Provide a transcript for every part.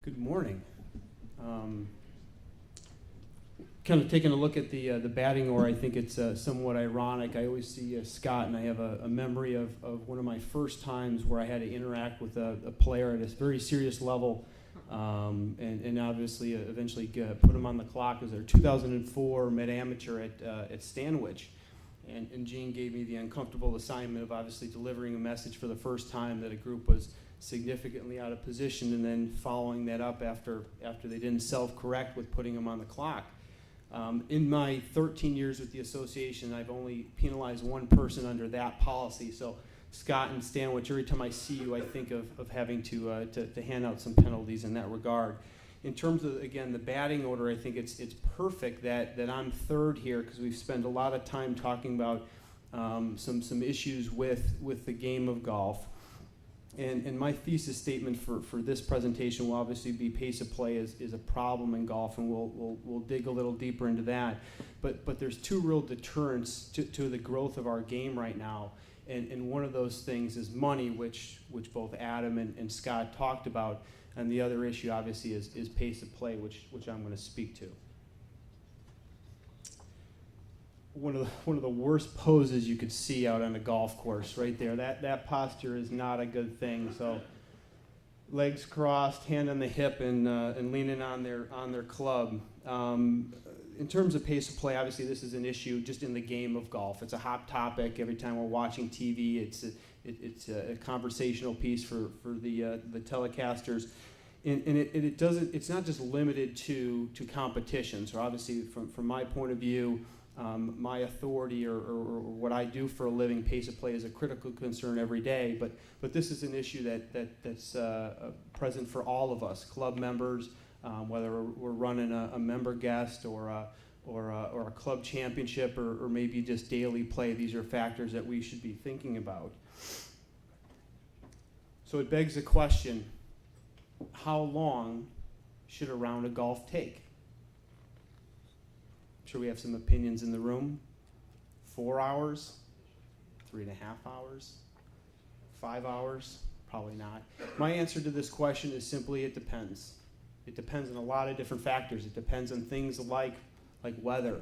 Good morning. Kind of taking a look at the batting order, I think it's somewhat ironic. I always see Scott, and I have a memory of one of my first times where I had to interact with a player at a very serious level, and obviously eventually put him on the clock as their 2004 mid-amateur at Stanwich. And Gene gave me the uncomfortable assignment of obviously delivering a message for the first time that a group was significantly out of position, and then following that up after they didn't self-correct with putting them on the clock. In my 13 years with the association, I've only penalized one person under that policy. So Scott and Stanwich, every time I see you, I think of having to hand out some penalties in that regard. In terms of, again, the batting order, I think it's perfect that I'm third here, because we've spent a lot of time talking about some issues with the game of golf. And my thesis statement for this presentation will obviously be pace of play is a problem in golf, and we'll dig a little deeper into that. But there's two real deterrents to the growth of our game right now, and one of those things is money, which both Adam and Scott talked about, and the other issue obviously is pace of play, which I'm going to speak to. One of the worst poses you could see out on a golf course, right there. That posture is not a good thing. So, legs crossed, hand on the hip, and leaning on their club. In terms of pace of play, obviously this is an issue just in the game of golf. It's a hot topic every time we're watching TV. It's a conversational piece for the telecasters. And it's not just limited to competition. So obviously from my point of view, my authority or what I do for a living, pace of play is a critical concern every day. But this is an issue that's present for all of us, club members, whether we're running a member guest or a club championship or maybe just daily play. These are factors that we should be thinking about. So it begs the question, how long should a round of golf take? I'm sure we have some opinions in the room. 4 hours, 3.5 hours, 5 hours, probably not. My answer to this question is simply it depends. It depends on a lot of different factors. It depends on things like weather.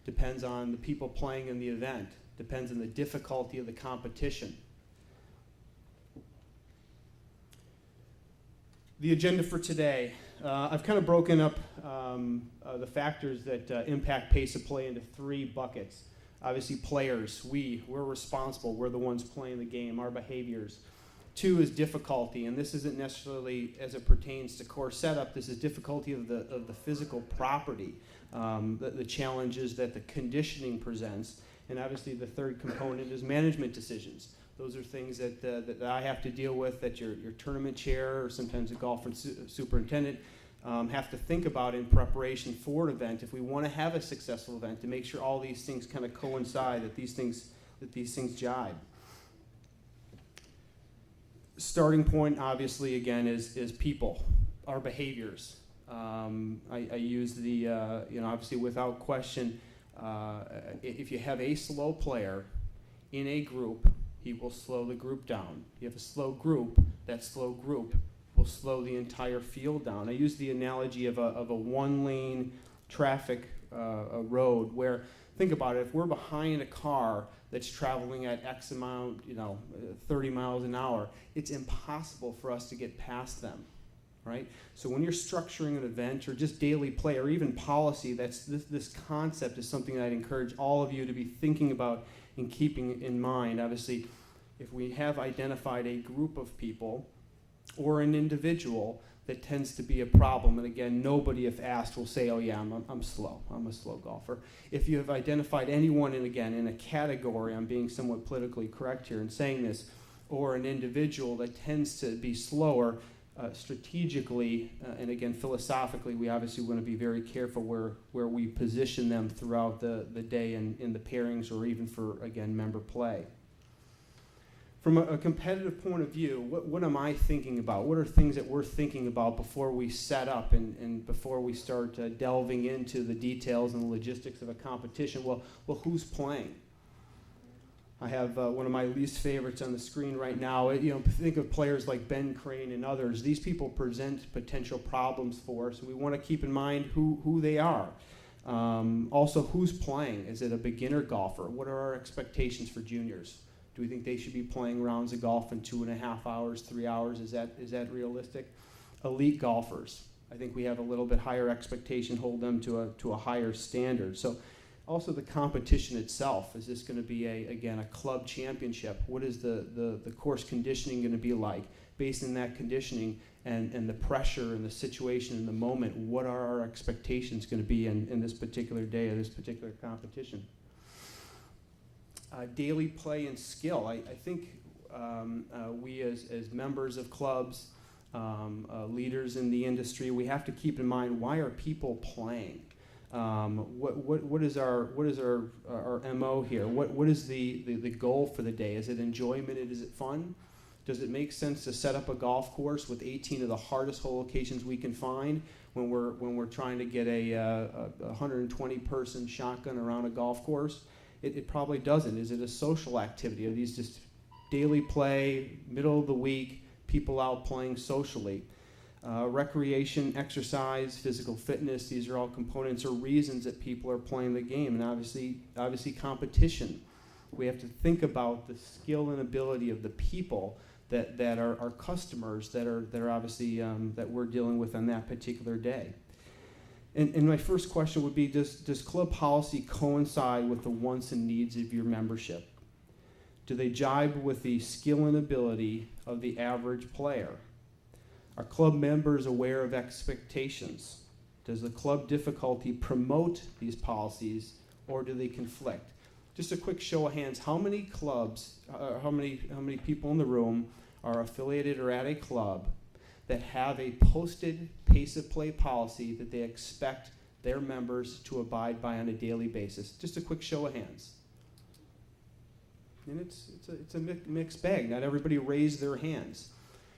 Depends on the people playing in the event. Depends on the difficulty of the competition. The agenda for today, I've kind of broken up the factors that impact pace of play into three buckets. Obviously, players, we're responsible. We're the ones playing the game, our behaviors. 2 is difficulty, and this isn't necessarily as it pertains to course setup. This is difficulty of the physical property, the challenges that the conditioning presents. And obviously, the third component is management decisions. Those are things that I have to deal with, that your tournament chair or sometimes a golf superintendent have to think about in preparation for an event. If we want to have a successful event, to make sure all these things kind of coincide, that these things jibe. Starting point, obviously, again, is people, our behaviors. I use the obviously without question, if you have a slow player in a group, he will slow the group down. You have a slow group, that slow group will slow the entire field down. I use the analogy of a one-lane traffic road where, think about it, if we're behind a car that's traveling at X amount, 30 miles an hour, it's impossible for us to get past them, right? So when you're structuring an event or just daily play or even policy, this concept is something that I'd encourage all of you to be thinking about and keeping in mind. Obviously, if we have identified a group of people or an individual that tends to be a problem, and again, nobody, if asked, will say, oh yeah, I'm slow, I'm a slow golfer. If you have identified anyone, and again, in a category, I'm being somewhat politically correct here in saying this, or an individual that tends to be slower, strategically, and again, philosophically, we obviously want to be very careful where we position them throughout the day in the pairings or even for, again, member play. From a competitive point of view, what am I thinking about? What are things that we're thinking about before we set up and before we start delving into the details and the logistics of a competition? Well, who's playing? I have one of my least favorites on the screen right now. Think of players like Ben Crane and others. These people present potential problems for us. We want to keep in mind who they are. Also, who's playing? Is it a beginner golfer? What are our expectations for juniors? Do we think they should be playing rounds of golf in 2.5 hours, 3 hours? Is that realistic? Elite golfers. I think we have a little bit higher expectation, hold them to a higher standard. So also the competition itself. Is this going to be a club championship? What is the course conditioning going to be like? Based on that conditioning and the pressure and the situation and the moment, what are our expectations going to be in this particular day or this particular competition? Daily play and skill. I think we as members of clubs, leaders in the industry, we have to keep in mind, why are people playing? What is our MO here? What is the goal for the day? Is it enjoyment? Is it fun? Does it make sense to set up a golf course with 18 of the hardest hole locations we can find when we're trying to get a 120-person shotgun around a golf course? It probably doesn't. Is it a social activity? Are these just daily play, middle of the week, people out playing socially? Recreation, exercise, physical fitness, these are all components or reasons that people are playing the game. And obviously competition. We have to think about the skill and ability of the people that are our customers, that are obviously that we're dealing with on that particular day. And my first question would be, does club policy coincide with the wants and needs of your membership? Do they jibe with the skill and ability of the average player? Are club members aware of expectations? Does the club difficulty promote these policies, or do they conflict? Just a quick show of hands, how many clubs, how many people in the room are affiliated or at a club that have a posted pace of play policy that they expect their members to abide by on a daily basis? Just a quick show of hands. And it's a mixed bag. Not everybody raised their hands.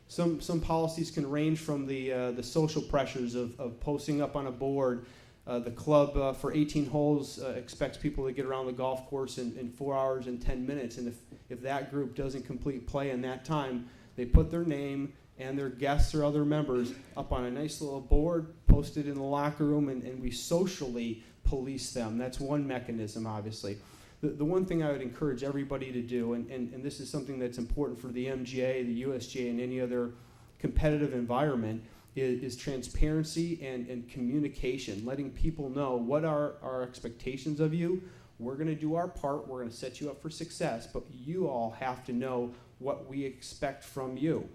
Some policies can range from the social pressures of posting up on a board. The club for 18 holes expects people to get around the golf course in 4 hours and 10 minutes. And if that group doesn't complete play in that time, they put their name and their guests or other members up on a nice little board, posted in the locker room, and we socially police them. That's one mechanism, obviously. The one thing I would encourage everybody to do, and this is something that's important for the MGA, the USGA, and any other competitive environment, is transparency and communication, letting people know what are our expectations of you. We're going to do our part. We're going to set you up for success, but you all have to know what we expect from you.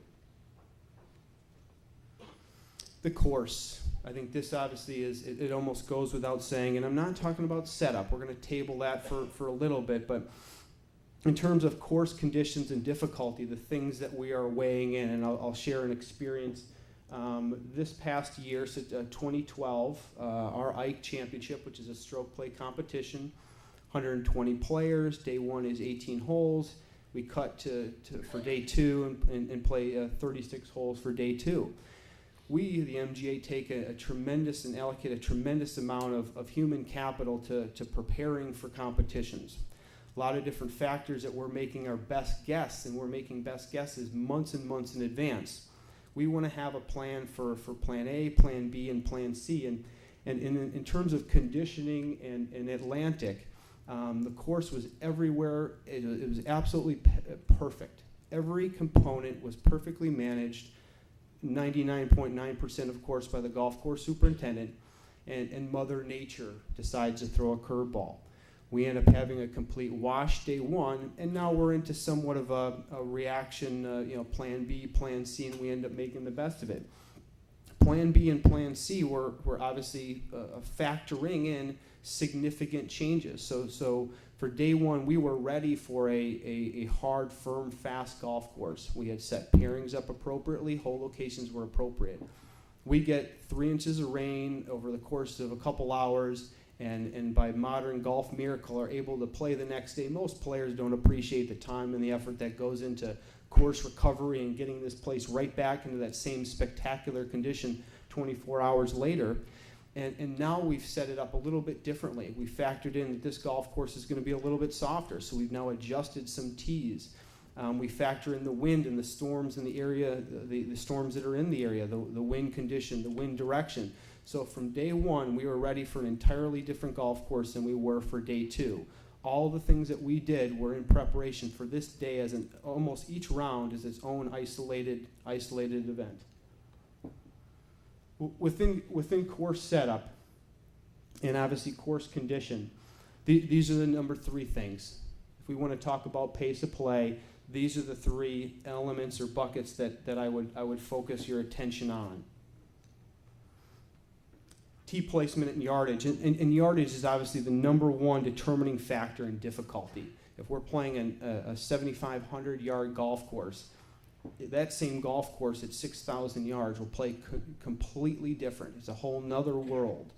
The course. I think this obviously it almost goes without saying, and I'm not talking about setup. We're going to table that for a little bit, but in terms of course conditions and difficulty, the things that we are weighing in, and I'll share an experience. This past year, so 2012, our Ike Championship, which is a stroke play competition, 120 players. Day one is 18 holes. We cut for day two and play 36 holes for day two. We, the MGA, take a tremendous and allocate a tremendous amount of human capital to preparing for competitions. A lot of different factors that we're making our best guess, and we're making best guesses months and months in advance. We want to have a plan for plan A, plan B, and plan C. And in terms of conditioning and Atlantic, the course was everywhere. It was absolutely perfect. Every component was perfectly managed, 99.9% of course by the golf course superintendent, and Mother Nature decides to throw a curveball. We end up having a complete wash day one, and now we're into somewhat of a reaction, plan B, plan C, and we end up making the best of it. Plan B and plan C were obviously factoring in significant changes. So for day one, we were ready for a hard, firm, fast golf course. We had set pairings up appropriately, hole locations were appropriate. We get 3 inches of rain over the course of a couple hours, and by modern golf miracle are able to play the next day. Most players don't appreciate the time and the effort that goes into course recovery and getting this place right back into that same spectacular condition 24 hours later. And now we've set it up a little bit differently. We factored in that this golf course is going to be a little bit softer, so we've now adjusted some tees. We factor in the wind and the storms in the area, the storms that are in the area, the wind condition, the wind direction. So from day one, we were ready for an entirely different golf course than we were for day two. All the things that we did were in preparation for this day, as almost each round is its own isolated event. Within course setup and obviously course condition, these are the number three things. If we want to talk about pace of play, these are the three elements or buckets that I would focus your attention on. Tee placement and yardage. And yardage is obviously the number one determining factor in difficulty. If we're playing a 7,500 yard golf course, that same golf course at 6,000 yards will play completely different. It's a whole nother world.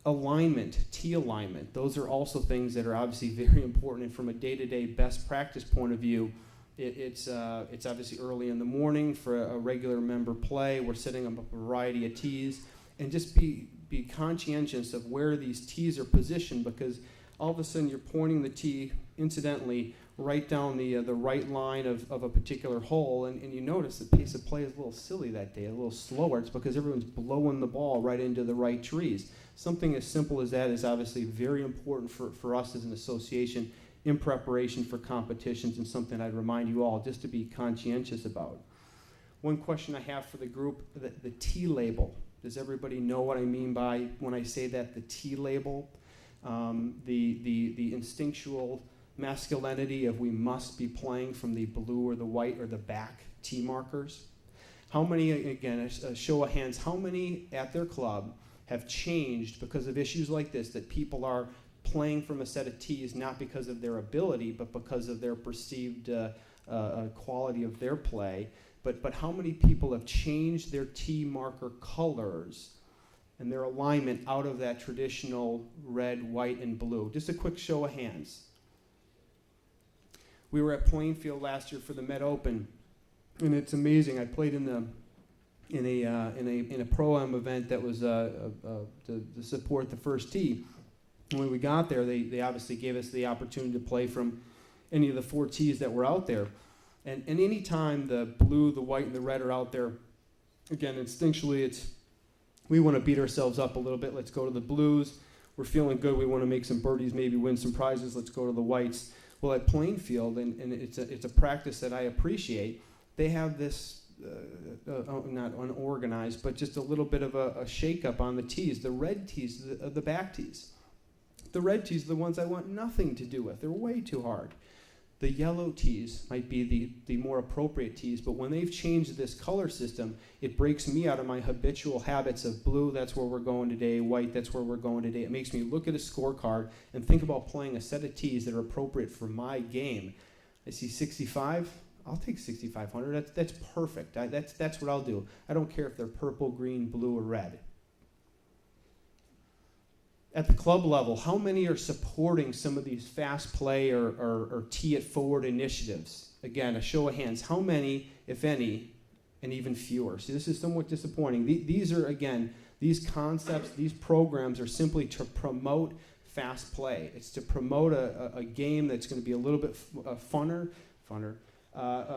Alignment, tee alignment, those are also things that are obviously very important. And from a day-to-day best practice point of view, it's obviously early in the morning for a regular member play. We're setting up a variety of tees. And just be conscientious of where these tees are positioned, because all of a sudden you're pointing the tee, incidentally, right down the right line of a particular hole, and you notice the pace of play is a little silly that day, a little slower. It's because everyone's blowing the ball right into the right trees. Something as simple as that is obviously very important for us as an association in preparation for competitions, and something I'd remind you all just to be conscientious about. One question I have for the group, the tee label. Does everybody know what I mean by when I say that, the tee label? The instinctual masculinity of we must be playing from the blue or the white or the back tee markers. How many, again, a show of hands, how many at their club have changed because of issues like this, that people are playing from a set of tees not because of their ability, but because of their perceived quality of their play? But how many people have changed their tee marker colors and their alignment out of that traditional red, white, and blue? Just a quick show of hands. We were at Plainfield last year for the Met Open, and it's amazing. I played in a Pro-Am event that was to support the first tee. And when we got there, they obviously gave us the opportunity to play from any of the four tees that were out there. And any time the blue, the white, and the red are out there, again, instinctually, we want to beat ourselves up a little bit. Let's go to the blues. We're feeling good. We want to make some birdies, maybe win some prizes. Let's go to the whites. Well, at Plainfield, and it's a practice that I appreciate, they have this, not unorganized, but just a little bit of a shake-up on the tees. The red tees, the back tees. The red tees are the ones I want nothing to do with. They're way too hard. The yellow tees might be the more appropriate tees, but when they've changed this color system, it breaks me out of my habitual habits of blue, that's where we're going today, white, that's where we're going today. It makes me look at a scorecard and think about playing a set of tees that are appropriate for my game. I see 65, I'll take 6,500. That's perfect. That's what I'll do. I don't care if they're purple, green, blue, or red. At the club level, how many are supporting some of these fast play or tee it forward initiatives? Again, a show of hands. How many, if any, and even fewer? See, this is somewhat disappointing. These are, again, these concepts, these programs are simply to promote fast play. It's to promote a game that's going to be a little bit funner,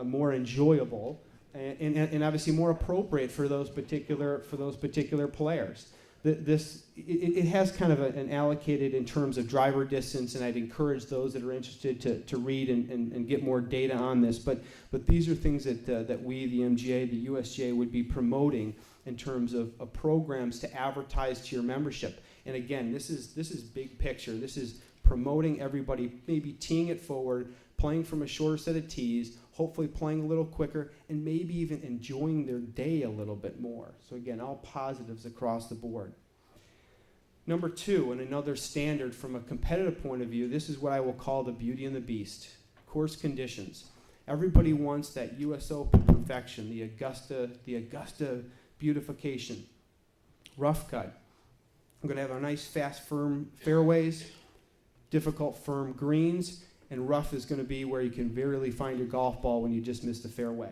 more enjoyable, and obviously more appropriate for those particular players. It has kind of an allocated in terms of driver distance, and I'd encourage those that are interested to read and get more data on this. But these are things that we, the MGA, the USGA, would be promoting in terms of programs to advertise to your membership. And again, this is big picture. This is promoting everybody, maybe teeing it forward, playing from a shorter set of tees, hopefully playing a little quicker, and maybe even enjoying their day a little bit more. So again, all positives across the board. Number two, and another standard from a competitive point of view, this is what I will call the beauty and the beast, course conditions. Everybody wants that US Open perfection, the Augusta beautification. Rough cut. I'm going to have our nice, fast, firm fairways, difficult, firm greens, and rough is going to be where you can barely find your golf ball when you just missed the fairway.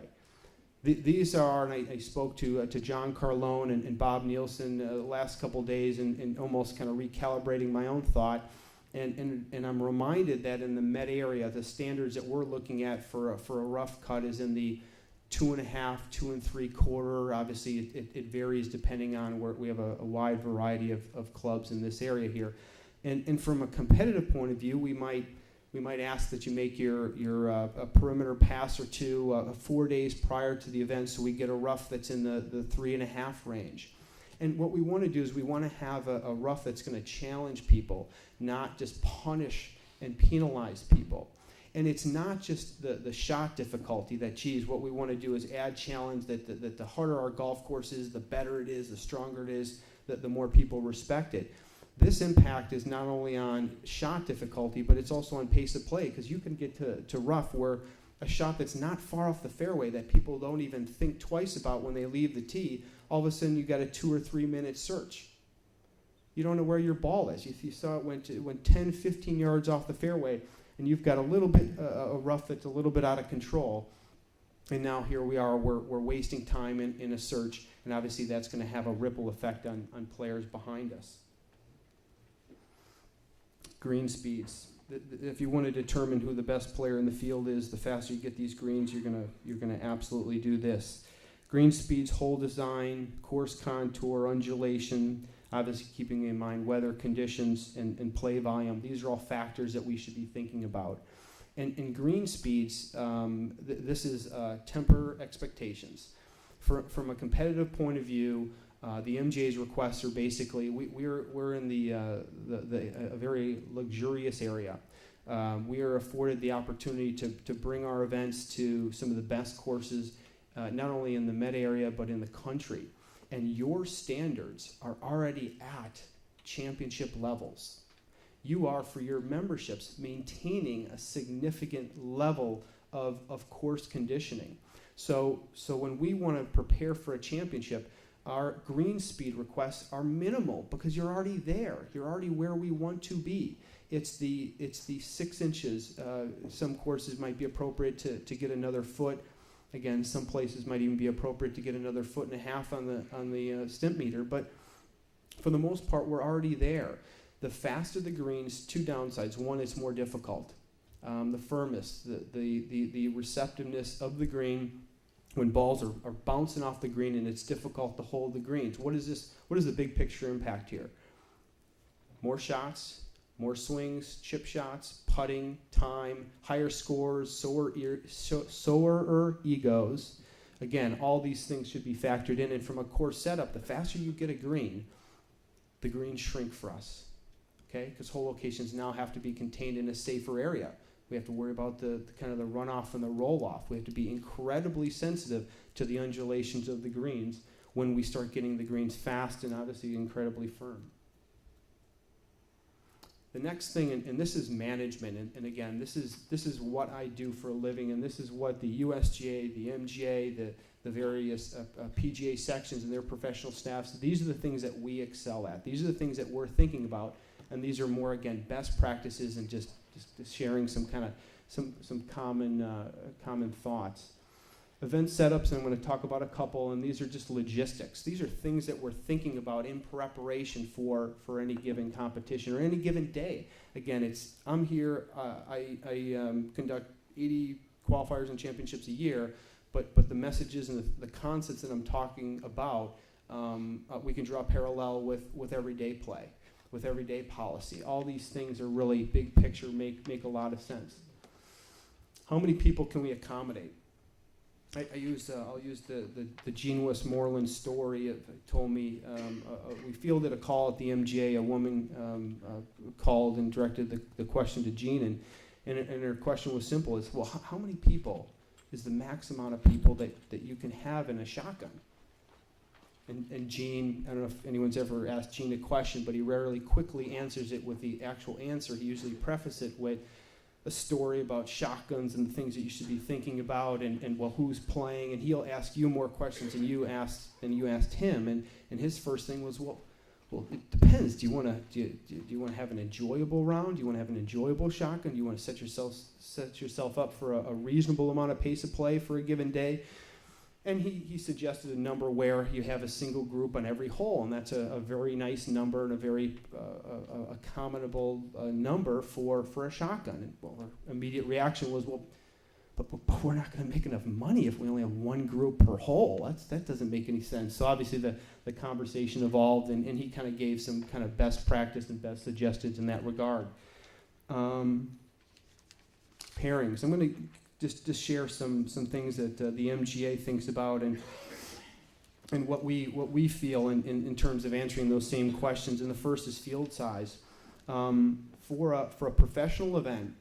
These are, and I spoke to John Carlone and Bob Nielsen the last couple days, and almost kind of recalibrating my own thought. And I'm reminded that in the Met area, the standards that we're looking at for a rough cut is in the 2.5, 2 3/4. Obviously, it varies depending on where we have a wide variety of clubs in this area here. And from a competitive point of view, we might ask that you make your a perimeter pass or two 4 days prior to the event, so we get a rough that's in the 3.5 range. And what we want to do is we want to have a rough that's going to challenge people, not just punish and penalize people. And it's not just the shot difficulty that, geez, what we want to do is add challenge, that the harder our golf course is, the better it is, the stronger it is, that the more people respect it. This impact is not only on shot difficulty, but it's also on pace of play, because you can get to rough where a shot that's not far off the fairway that people don't even think twice about when they leave the tee, all of a sudden you've got a 2 or 3 minute search. You don't know where your ball is. If you saw it went 10, 15 yards off the fairway, and you've got a little bit a rough that's a little bit out of control, and now here we are, we're wasting time in a search, and obviously that's going to have a ripple effect on players behind us. Green speeds. If you want to determine who the best player in the field is, the faster you get these greens, you're gonna absolutely do this. Green speeds, hole design, course contour, undulation, obviously keeping in mind weather conditions and play volume. These are all factors that we should be thinking about. And green speeds, this is temper expectations. From a competitive point of view, the MGA's requests are basically, we're in a very luxurious area. We are afforded the opportunity to bring our events to some of the best courses, not only in the Met area, but in the country. And your standards are already at championship levels. You are, for your memberships, maintaining a significant level of course conditioning. So when we want to prepare for a championship, our green speed requests are minimal because you're already there. You're already where we want to be. It's the 6 inches. Some courses might be appropriate to get another foot. Again, some places might even be appropriate to get another 1.5 feet on the stimp meter. But for the most part, we're already there. The faster the greens, 2 downsides. One, it's more difficult. The firmness, the receptiveness of the green when balls are bouncing off the green and it's difficult to hold the greens. What is this? What is the big picture impact here? More shots, more swings, chip shots, putting, time, higher scores, sorer egos. Again, all these things should be factored in. And from a course setup, the faster you get a green, the greens shrink for us. Okay? Because hole locations now have to be contained in a safer area. We have to worry about the kind of the runoff and the roll-off. We have to be incredibly sensitive to the undulations of the greens when we start getting the greens fast and obviously incredibly firm. The next thing, and this is management, and again, this is what I do for a living, and this is what the USGA, the MGA, the various PGA sections and their professional staffs, these are the things that we excel at. These are the things that we're thinking about, and these are more, again, best practices and just sharing some kind of some common thoughts. Event setups, and I'm going to talk about a couple, and these are just logistics. These are things that we're thinking about in preparation for any given competition or any given day. Again, I'm here. I conduct 80 qualifiers and championships a year, but the messages and the concepts that I'm talking about, we can draw parallel with everyday play, with everyday policy. All these things are really big picture, make a lot of sense. How many people can we accommodate? I'll use the Gene Westmoreland story. It told me we fielded a call at the MGA. A woman called and directed the question to Gene, and her question was simple: "Is well, how many people is the max amount of people that you can have in a shotgun?" And Gene, I don't know if anyone's ever asked Gene a question, but he rarely quickly answers it with the actual answer. He usually prefaces it with a story about shotguns and the things that you should be thinking about, and well, who's playing, and he'll ask you more questions than you asked him, and his first thing was, well, it depends. Do you want to have an enjoyable round? Do you want to have an enjoyable shotgun? Do you want to set yourself up for a reasonable amount of pace of play for a given day? And he suggested a number where you have a single group on every hole, and that's a very nice number and a very accommodable number for a shotgun. And well, our immediate reaction was, well, but we're not going to make enough money if we only have one group per hole. That doesn't make any sense. So obviously the conversation evolved, and he kind of gave some kind of best practice and best suggestions in that regard. Pairings. I'm going to just share some things that the MGA thinks about and what we feel in terms of answering those same questions. And the first is field size. For a professional event,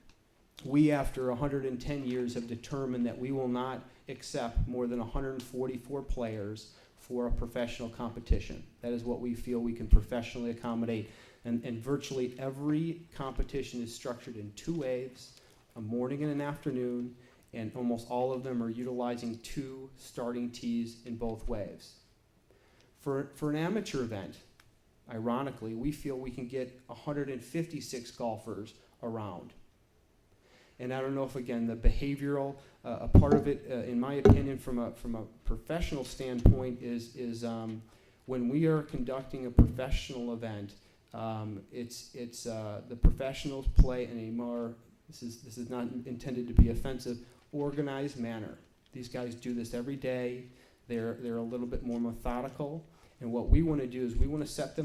we, after 110 years, have determined that we will not accept more than 144 players for a professional competition. That is what we feel we can professionally accommodate. And virtually every competition is structured in 2 waves, a morning and an afternoon, and almost all of them are utilizing 2 starting tees in both waves. For an amateur event, ironically, we feel we can get 156 golfers around. And I don't know if, again, the behavioral, a part of it, in my opinion, from a professional standpoint, is when we are conducting a professional event, it's the professionals play in a more, this is not intended to be offensive, organized manner. These guys do this every day. They're a little bit more methodical, and what we want to do is we want to set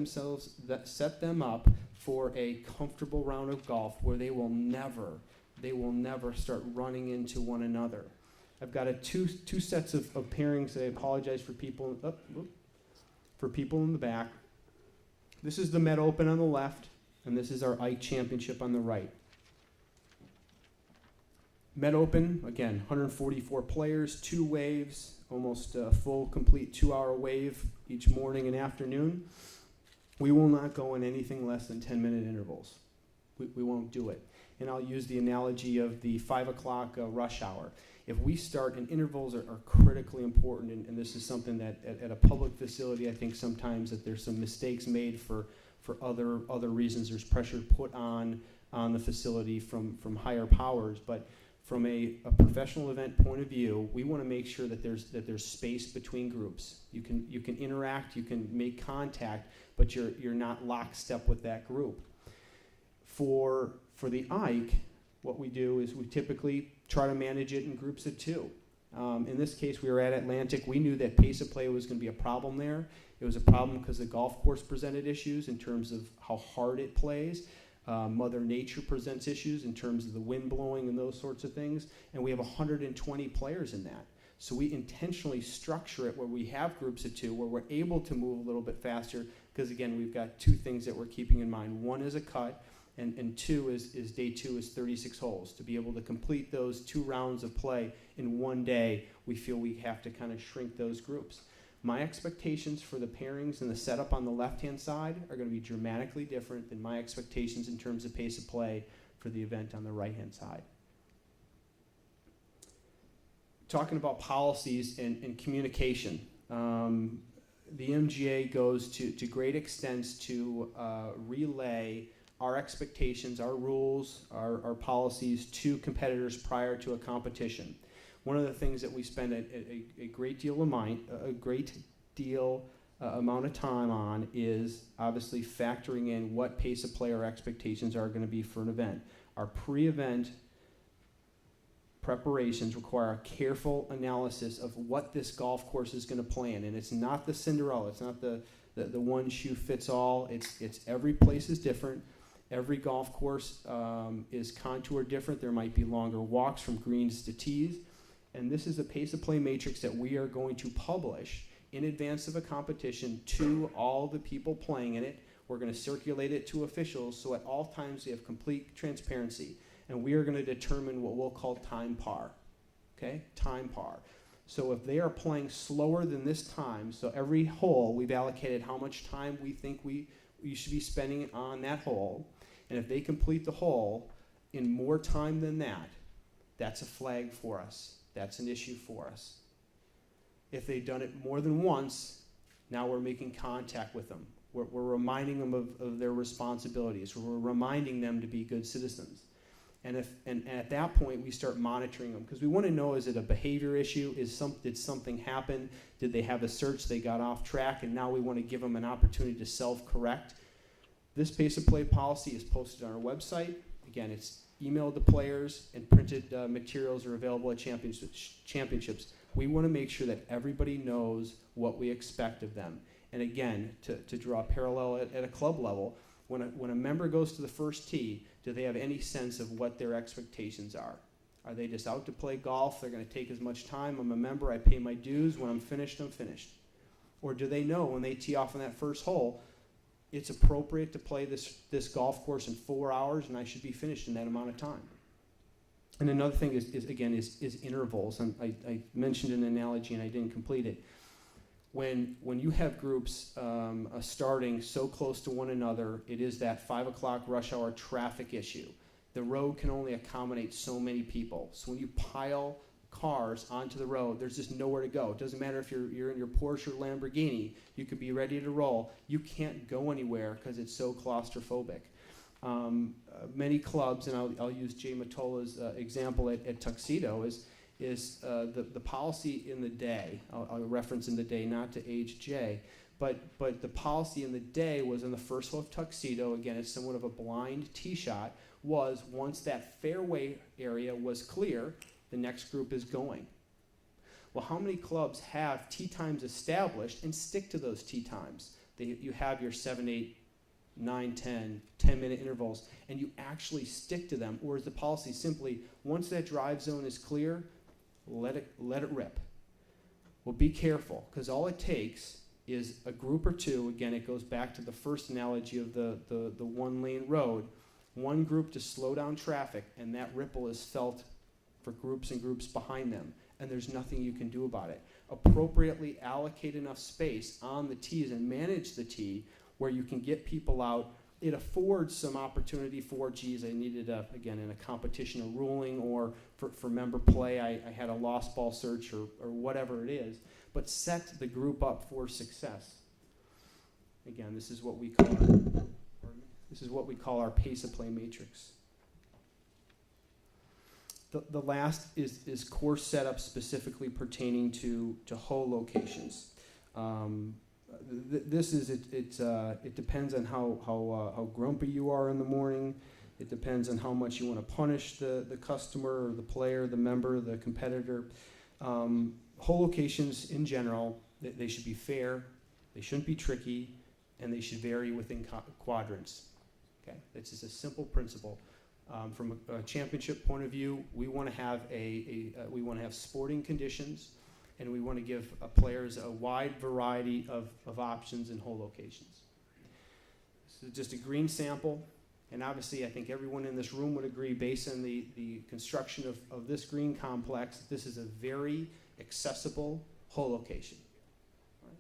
them up for a comfortable round of golf where they will never start running into one another. I've got two sets of pairings. I apologize for people in the back. This is the Met Open on the left, and this is our Ike Championship on the right. Met Open, again, 144 players, 2 waves, almost a full, complete 2-hour wave each morning and afternoon. We will not go in anything less than 10-minute intervals. We won't do it. And I'll use the analogy of the 5 o'clock rush hour. If we start, and intervals are critically important, and this is something that at a public facility, I think sometimes that there's some mistakes made for other reasons. There's pressure put on the facility from higher powers, but from a professional event point of view, we want to make sure that there's space between groups. You can interact, you can make contact, but you're not lockstep with that group. For the Ike, what we do is we typically try to manage it in groups of 2. In this case, we were at Atlantic. We knew that pace of play was going to be a problem there. It was a problem because the golf course presented issues in terms of how hard it plays. Mother Nature presents issues in terms of the wind blowing and those sorts of things. And we have 120 players in that. So we intentionally structure it where we have groups of 2, where we're able to move a little bit faster, because again, we've got 2 things that we're keeping in mind. One is a cut, and 2 is day 2 is 36 holes. To be able to complete those 2 rounds of play in one day, we feel we have to kind of shrink those groups. My expectations for the pairings and the setup on the left-hand side are going to be dramatically different than my expectations in terms of pace of play for the event on the right-hand side. Talking about policies and communication, the MGA goes to great extents to relay our expectations, our rules, our policies to competitors prior to a competition. One of the things that we spend a great deal amount of time on is obviously factoring in what pace of play our expectations are going to be for an event. Our pre-event preparations require a careful analysis of what this golf course is going to play in, and it's not the Cinderella. It's not the one shoe fits all. It's every place is different. Every golf course is contoured different. There might be longer walks from greens to tees. And this is a pace of play matrix that we are going to publish in advance of a competition to all the people playing in it. We're going to circulate it to officials, so at all times they have complete transparency. And we are going to determine what we'll call time par. Okay? Time par. So if they are playing slower than this time, so every hole we've allocated how much time we think you should be spending on that hole. And if they complete the hole in more time than that, that's a flag for us. That's an issue for us. If they've done it more than once, now we're making contact with them. We're reminding them of their responsibilities. We're reminding them to be good citizens. And at that point, we start monitoring them because we want to know, is it a behavior issue? Did something happen? Did they have a search? They got off track, and now we want to give them an opportunity to self-correct. This pace of play policy is posted on our website. Again, it's emailed to players, and printed materials are available at championships. We want to make sure that everybody knows what we expect of them. And again, to draw a parallel at a club level, when a member goes to the first tee, do they have any sense of what their expectations are? Are they just out to play golf? They're going to take as much time. I'm a member. I pay my dues. When I'm finished, I'm finished. Or do they know when they tee off on that first hole, it's appropriate to play this golf course in 4 hours, and I should be finished in that amount of time? And another thing is intervals. And I mentioned an analogy, and I didn't complete it. When you have groups starting so close to one another, it is that 5 o'clock rush hour traffic issue. The road can only accommodate so many people. So when you pile cars onto the road, there's just nowhere to go. It doesn't matter if you're in your Porsche or Lamborghini. You could be ready to roll. You can't go anywhere because it's so claustrophobic. Many clubs, and I'll use Jay Matola's example at Tuxedo, is the policy in the day. I'll reference in the day, not to age Jay, but the policy in the day was in the first hole of Tuxedo. Again, it's somewhat of a blind tee shot. Was once that fairway area was clear, the next group is going. Well, how many clubs have tee times established and stick to those tee times? You have your 7, 8, 9, 10-minute intervals, and you actually stick to them? Or is the policy simply, once that drive zone is clear, let it rip? Well, be careful, because all it takes is a group or two. Again, it goes back to the first analogy of the one-lane road. One group to slow down traffic, and that ripple is felt for groups and groups behind them, and there's nothing you can do about it. Appropriately allocate enough space on the tees and manage the tee where you can get people out. It affords some opportunity for, geez, I needed, again, in a competition, a ruling, or for member play, I had a lost ball search, or whatever it is, but set the group up for success. Again, this is what we call our pace of play matrix. The last is course setup specifically pertaining to hole locations. It depends on how grumpy you are in the morning. It depends on how much you want to punish the customer, or the player, the member, the competitor. Hole locations in general, they should be fair, they shouldn't be tricky, and they should vary within quadrants. Okay, that's just a simple principle. From a championship point of view, we want to have we want to have sporting conditions, and we want to give players a wide variety of options and hole locations. This is just a green sample, and obviously I think everyone in this room would agree, based on the construction of this green complex, this is a very accessible hole location. Right?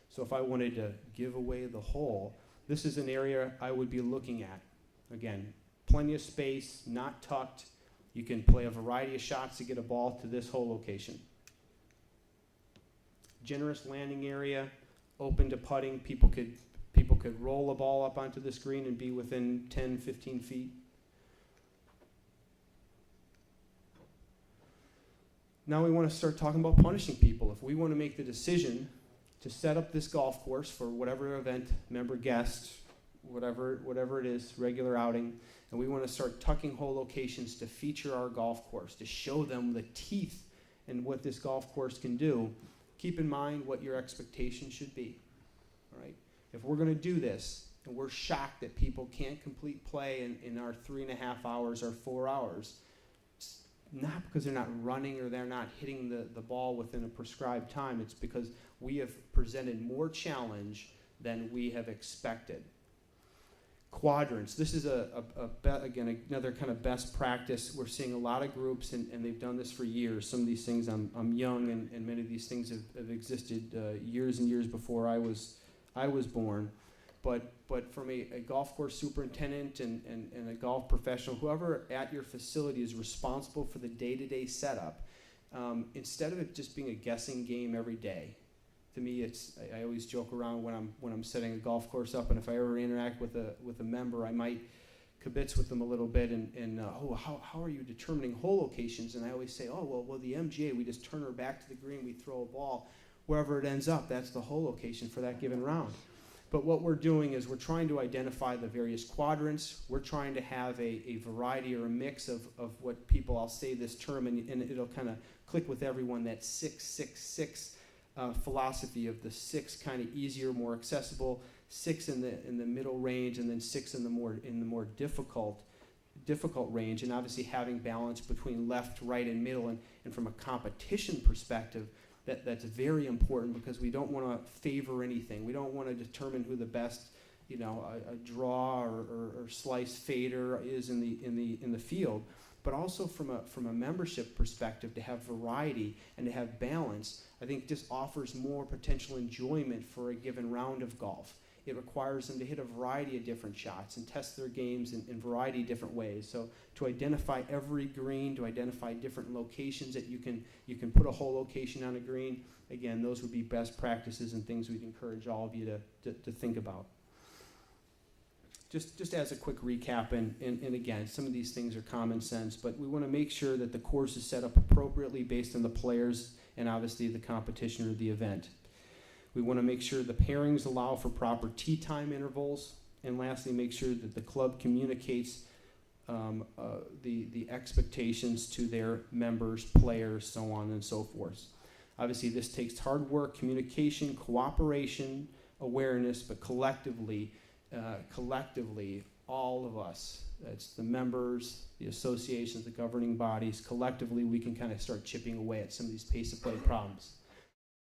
So if I wanted to give away the hole, this is an area I would be looking at. Again, plenty of space, not tucked. You can play a variety of shots to get a ball to this hole location. Generous landing area, open to putting. People could roll a ball up onto the screen and be within 10, 15 feet. Now we want to start talking about punishing people. If we want to make the decision to set up this golf course for whatever event, member, guest, whatever it is, regular outing, and we want to start tucking hole locations to feature our golf course, to show them the teeth and what this golf course can do, keep in mind what your expectation should be. All right? If we're going to do this, and we're shocked that people can't complete play in our 3.5 hours or 4 hours, it's not because they're not running or they're not hitting the ball within a prescribed time. It's because we have presented more challenge than we have expected. Quadrants. This is again another kind of best practice. We're seeing a lot of groups, and they've done this for years. Some of these things, I'm young, and many of these things have existed years and years before I was born. But from a golf course superintendent and a golf professional, whoever at your facility is responsible for the day-to-day setup, instead of it just being a guessing game every day. To me, I always joke around when I'm setting a golf course up, and if I ever interact with a member, I might kibitz with them a little bit, and how are you determining hole locations? And I always say, well, the MGA, we just turn her back to the green, we throw a ball. Wherever it ends up, that's the hole location for that given round. But what we're doing is we're trying to identify the various quadrants. We're trying to have a variety or a mix of what people, I'll say this term, and it'll kind of click with everyone, that 6-6-6 philosophy of the 6 kind of easier, more accessible, 6 in the middle range, and then 6 in the more difficult range, and obviously having balance between left, right, and middle. And from a competition perspective, that's very important, because we don't want to favor anything. We don't want to determine who the best, a draw or slice fader is in the field. But also from a membership perspective, to have variety and to have balance, I think just offers more potential enjoyment for a given round of golf. It requires them to hit a variety of different shots and test their games in a variety of different ways. So to identify every green, to identify different locations that you can put a hole location on a green, again, those would be best practices and things we'd encourage all of you to think about. Just as a quick recap, and again, some of these things are common sense, but we want to make sure that the course is set up appropriately based on the players and obviously the competition or the event. We want to make sure the pairings allow for proper tee time intervals. And lastly, make sure that the club communicates the expectations to their members, players, so on and so forth. Obviously, this takes hard work, communication, cooperation, awareness, but collectively, all of us, that's the members, the associations, the governing bodies, collectively we can kind of start chipping away at some of these pace of play problems.